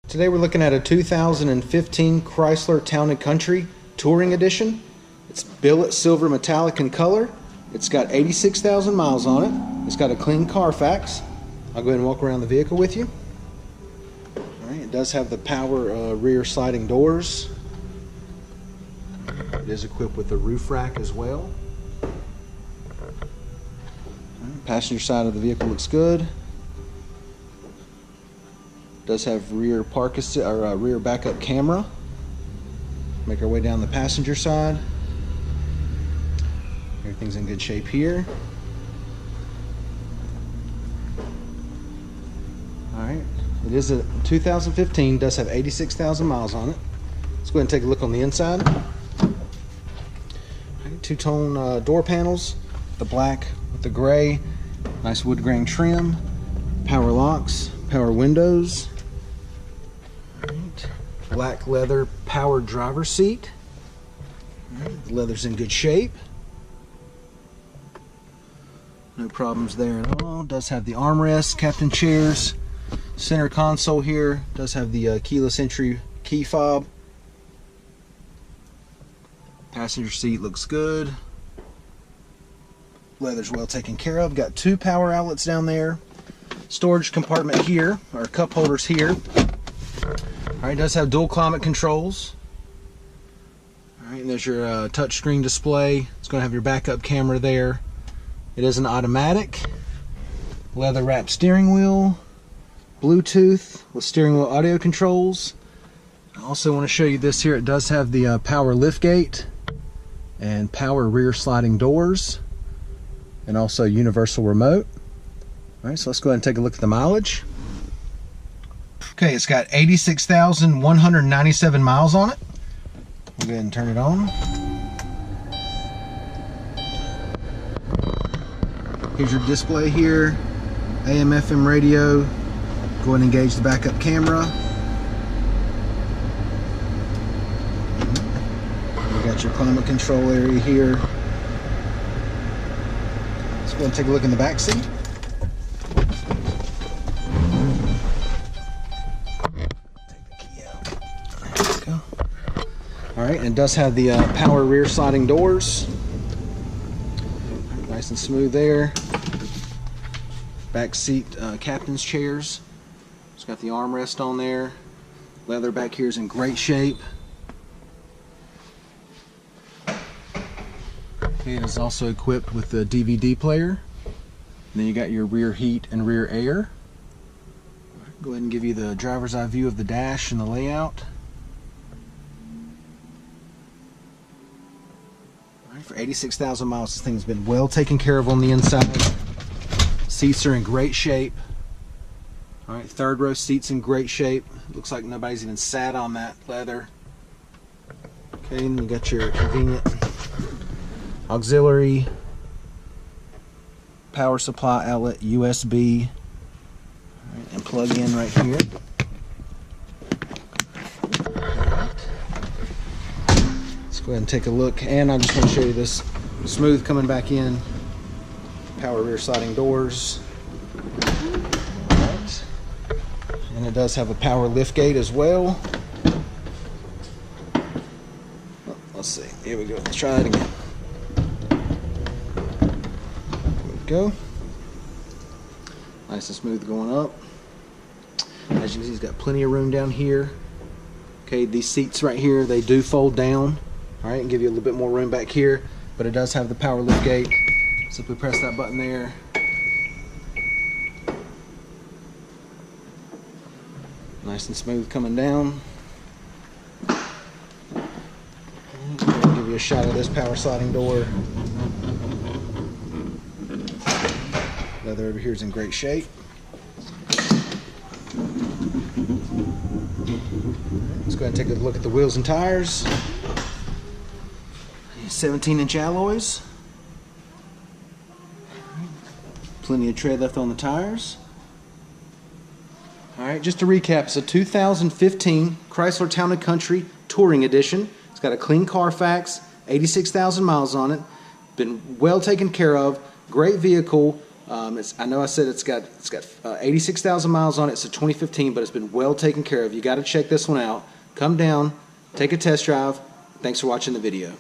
Today we're looking at a 2015 Chrysler Town & Country Touring Edition. It's Billet Silver Metallic in color. It's got 86,000 miles on it. It's got a clean Carfax. I'll go ahead and walk around the vehicle with you. Alright, it does have the power rear sliding doors. It is equipped with a roof rack as well. Passenger side of the vehicle looks good. Does have rear rear backup camera. Make our way down the passenger side. Everything's in good shape here. Alright, it is a 2015, does have 86,000 miles on it. Let's go ahead and take a look on the inside. Two-tone door panels, the black with the gray, nice wood grain trim, power locks, power windows. Black leather powered driver's seat. The leather's in good shape. No problems there at all. Does have the armrest, captain chairs, center console here. Does have the keyless entry key fob. Passenger seat looks good. Leather's well taken care of. Got two power outlets down there. Storage compartment here, or cup holders here. Alright, it does have dual climate controls. Alright, and there's your touchscreen display. It's going to have your backup camera there. It is an automatic. Leather wrapped steering wheel. Bluetooth with steering wheel audio controls. I also want to show you this here. It does have the power liftgate and power rear sliding doors. And also universal remote. Alright, so let's go ahead and take a look at the mileage. Okay, it's got 86,197 miles on it. We'll go ahead and turn it on. Here's your display here. AM, FM radio. Go ahead and engage the backup camera. We got your climate control area here. Let's go ahead and take a look in the back seat. Alright, and it does have the power rear sliding doors. Nice and smooth there. Back seat captain's chairs. It's got the armrest on there. Leather back here is in great shape. Okay, it is also equipped with the DVD player. And then you got your rear heat and rear air. Go ahead and give you the driver's eye view of the dash and the layout. For 86,000 miles, this thing's been well taken care of on the inside. Seats are in great shape. Alright, third row seats in great shape. Looks like nobody's even sat on that leather. Okay, and you got your convenient auxiliary power supply outlet, USB. Alright, and plug in right here. Go ahead and take a look, and I just want to show you this smooth coming back in. Power rear sliding doors. Right. And it does have a power lift gate as well. Oh, let's see. Here we go. Let's try it again. There we go. Nice and smooth going up. As you can see, it's got plenty of room down here. Okay, these seats right here, they do fold down. Alright, and give you a little bit more room back here, but it does have the power lift gate. Simply press that button there. Nice and smooth coming down. Give you a shot of this power sliding door. Leather over here is in great shape. Let's go ahead and take a look at the wheels and tires. 17-inch alloys. Plenty of tread left on the tires. Alright, just to recap, it's a 2015 Chrysler Town & Country Touring Edition. It's got a clean Carfax, 86,000 miles on it. Been well taken care of. Great vehicle, I know I said it's got 86,000 miles on it. It's a 2015, but it's been well taken care of. You got to check this one out. Come down, take a test drive. Thanks for watching the video.